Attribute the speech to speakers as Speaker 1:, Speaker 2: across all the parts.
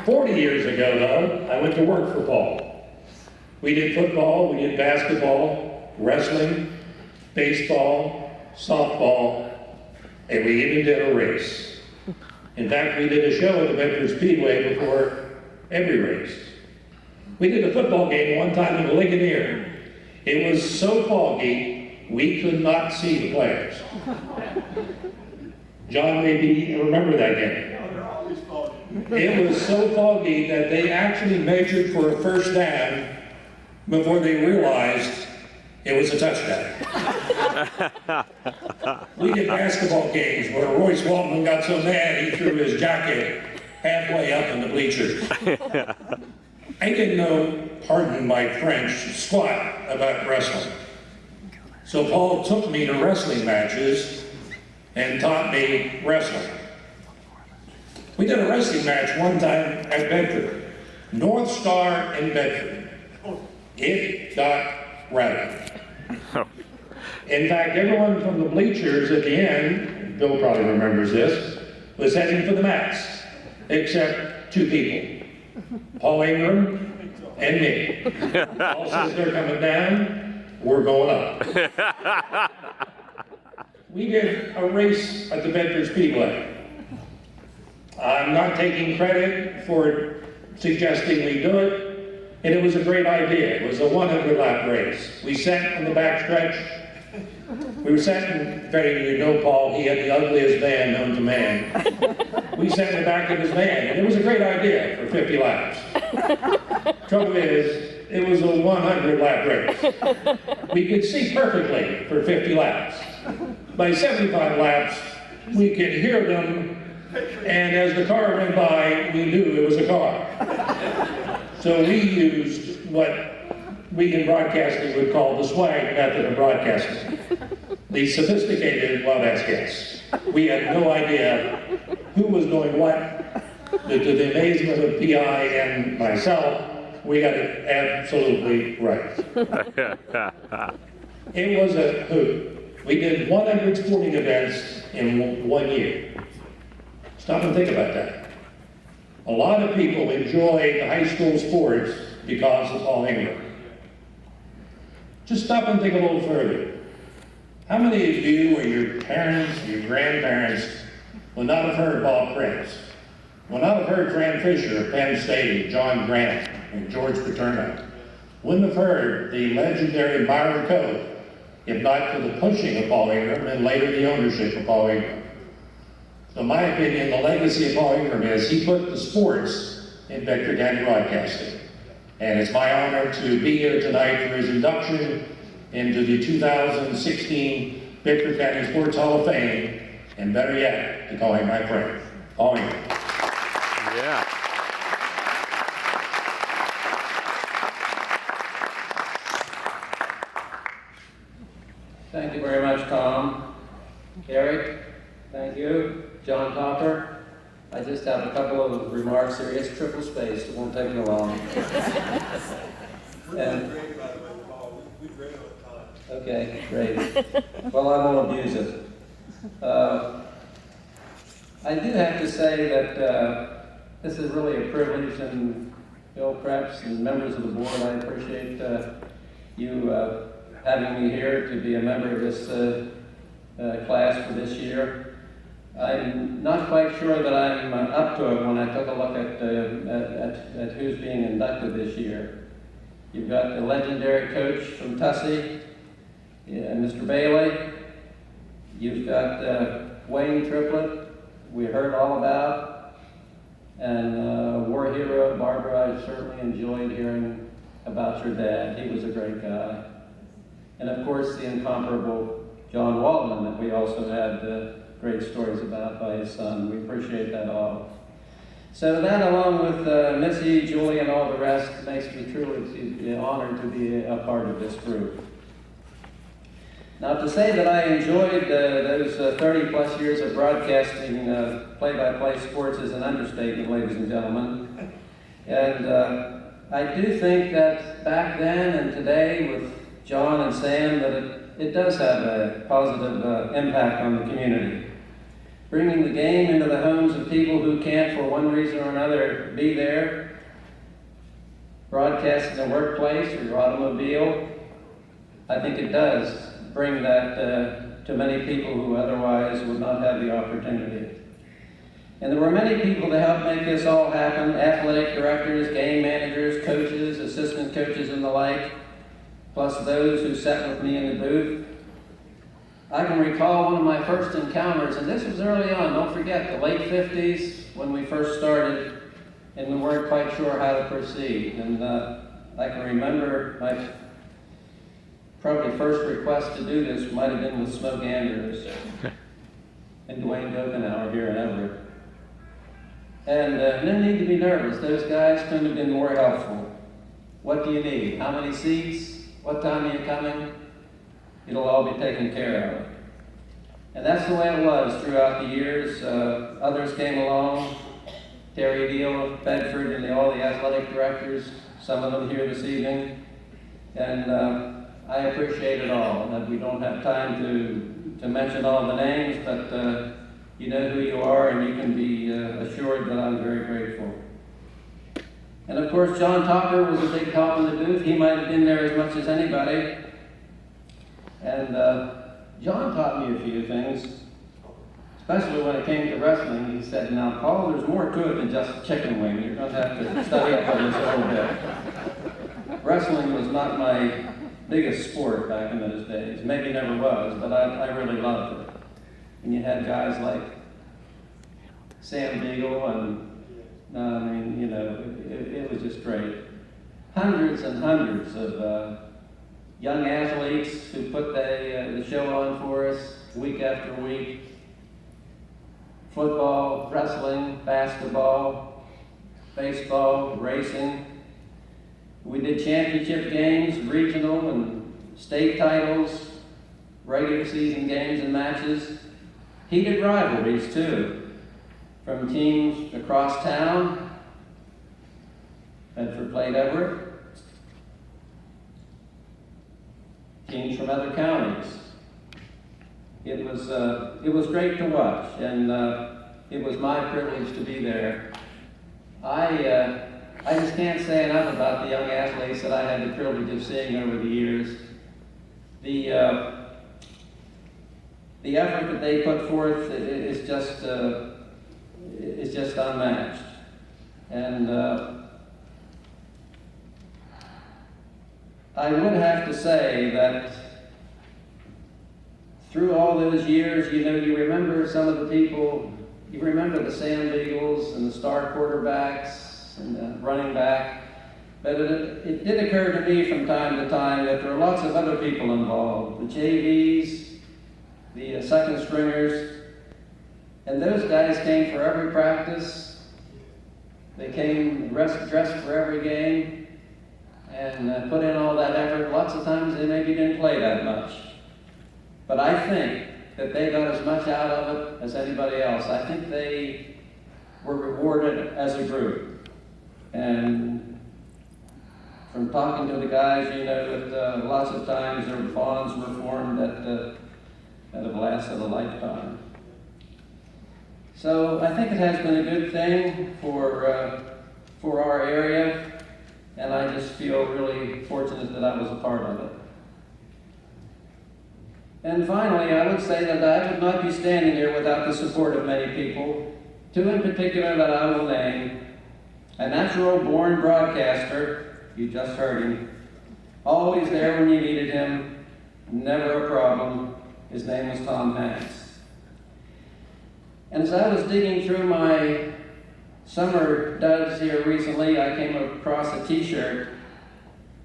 Speaker 1: 40 years ago, though, I went to work for Paul. We did football, we did basketball, wrestling, baseball, softball, and we even did a race. In fact, we did a show at the Bedford Speedway before every race. We did a football game one time in the Ligonier. It was so foggy, we could not see the players. John, maybe you remember that game. It was so foggy that they actually measured for a first down before they realized it was a touchdown. We did basketball games where Royce Waltman got so mad he threw his jacket halfway up in the bleachers. I didn't know, pardon my French, squat about wrestling. So Paul took me to wrestling matches and taught me wrestling. We did a wrestling match one time at Bedford, North Star in Bedford. It got rowdy. In fact, everyone from the bleachers at the end, Bill probably remembers this, was heading for the mats, except two people, Paul Ingram and me. Paul says they're coming down, we're going up. We did a race at the Bedford Speedway. I'm not taking credit for suggesting we do it, and it was a great idea. It was a 100-lap race. We sat on the back stretch. We were sat in, you know Paul, he had the ugliest van known to man. We sat in the back of his van, and it was a great idea for 50 laps. Trouble is, it was a 100-lap race. We could see perfectly for 50 laps. By 75 laps, we could hear them, and as the car went by, we knew it was a car. So we used what we in broadcasting would call the swag method of broadcasting. The sophisticated, well, that's guess. We had no idea who was doing what. To the amazement of P.I. and myself, we got it absolutely right. It was a hoot. We did 100 sporting events in 1 year. Stop and think about that. A lot of people enjoy the high school sports because of Paul Ingram. Just stop and think a little further. How many of you or your parents, your grandparents will not have heard Bob Prince? Will not have heard Fran Fisher of Penn State and John Grant and George Paterno? Wouldn't have heard the legendary Byron Code if not for the pushing of Paul Ingram and later the ownership of Paul Ingram. So in my opinion, the legacy of Paul Ingram is he put the sports in Bedford County Broadcasting. And it's my honor to be here tonight for his induction into the 2016 Bedford County Sports Hall of Fame, and better yet, to call him my friend, Paul Ingram.
Speaker 2: Yeah.
Speaker 3: Thank you very much, Tom. Eric, thank you. John Topper. I just have a couple of remarks here. It's triple spaced. It won't take me long. And, okay, great. Well, I won't abuse it. I do have to say that this is really a privilege, and Bill Krebs and members of the board, I appreciate you having me here to be a member of this class for this year. I'm not quite sure that I'm up to it when I took a look at who's being inducted this year. You've got the legendary coach from Tussey, Mr. Bailey. You've got Wayne Triplett, we heard all about, and war hero Barbara. I certainly enjoyed hearing about your dad. He was a great guy. And of course, the incomparable John Waldman that we also had great stories about by his son. We appreciate that all. So that, along with Missy, Julie, and all the rest, makes me truly honored to be a part of this group. Now, to say that I enjoyed those 30-plus years of broadcasting play-by-play sports is an understatement, ladies and gentlemen. And I do think that back then and today with John and Sam, that it does have a positive impact on the community. bringing the game into the homes of people who can't, for one reason or another, be there, broadcast in the workplace or your automobile. I think it does bring that to many people who otherwise would not have the opportunity. And there were many people to help make this all happen: athletic directors, game managers, coaches, assistant coaches, and the like, plus those who sat with me in the booth. I can recall one of my first encounters, and this was early on, don't forget, the late 50s when we first started, and we weren't quite sure how to proceed. And I can remember my probably first request to do this might have been with Smoke Andrews and Dwayne Dokenauer here in Everett. And no need to be nervous. Those guys couldn't have been more helpful. What do you need? How many seats? What time are you coming? It'll all be taken care of. And that's the way it was throughout the years. Others came along. Terry Deal of Bedford and all the athletic directors, some of them here this evening. And I appreciate it all. And we don't have time to mention all the names, but you know who you are, and you can be assured that I'm very grateful. And of course, John Topper was a big help in the booth. He might have been there as much as anybody. And John taught me a few things, especially when it came to wrestling. He said, "Now, Paul, there's more to it than just a chicken wing. You're going to have to study up on this a little bit." Wrestling was not my biggest sport back in those days. Maybe never was, but I really loved it. And you had guys like Sam Beagle, and I mean, you know, it was just great. Hundreds and hundreds of young athletes who put the show on for us week after week. Football, wrestling, basketball, baseball, racing. We did championship games, regional and state titles, regular season games and matches. Heated rivalries, too, from teams across town. Bedford played Everett. Teams from other counties. It was great to watch, and it was my privilege to be there. I just can't say enough about the young athletes that I had the privilege of seeing over the years. The effort that they put forth is just unmatched. And I would have to say that through all those years, you know, you remember some of the people, you remember the Sam Beagles and the star quarterbacks and the running back, but it did occur to me from time to time that there are lots of other people involved, the JVs, the second stringers, and those guys came for every practice. They came dressed for every game and put in all that effort. Lots of times they maybe didn't play that much. But I think that they got as much out of it as anybody else. I think they were rewarded as a group. And from talking to the guys, you know that lots of times their bonds were formed that have lasted a lifetime. So I think it has been a good thing for our area, and I just feel really fortunate that I was a part of it. And finally, I would say that I would not be standing here without the support of many people, two in particular that I will name. A natural-born broadcaster, you just heard him, always there when you needed him, never a problem. His name was Tom Hanks. And as I was digging through my summer duds here recently, I came across a t-shirt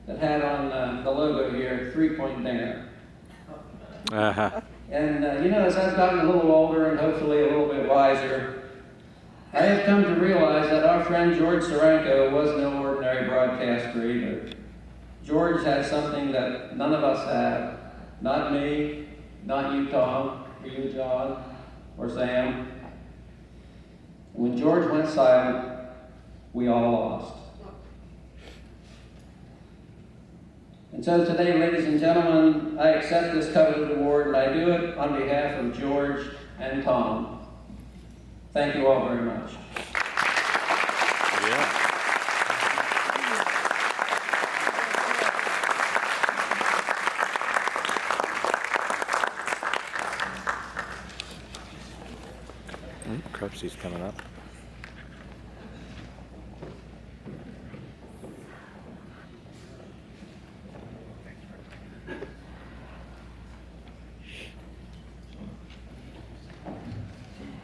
Speaker 3: that had on the logo here, 3-point dinger.
Speaker 2: Uh-huh.
Speaker 3: And you know, as I've gotten a little older and hopefully a little bit wiser, I have come to realize that our friend George Sorenko was no ordinary broadcaster either. George had something that none of us have. Not me, not you, Tom, or you, John, or Sam. When George went silent, we all lost. And so today, ladies and gentlemen, I accept this coveted award, and I do it on behalf of George and Tom. Thank you all very much.
Speaker 2: Yeah. Krebsey's coming up.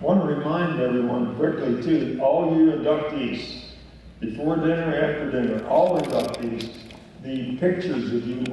Speaker 4: I want to remind everyone quickly too, all you inductees, before dinner, after dinner, all inductees, the pictures of you will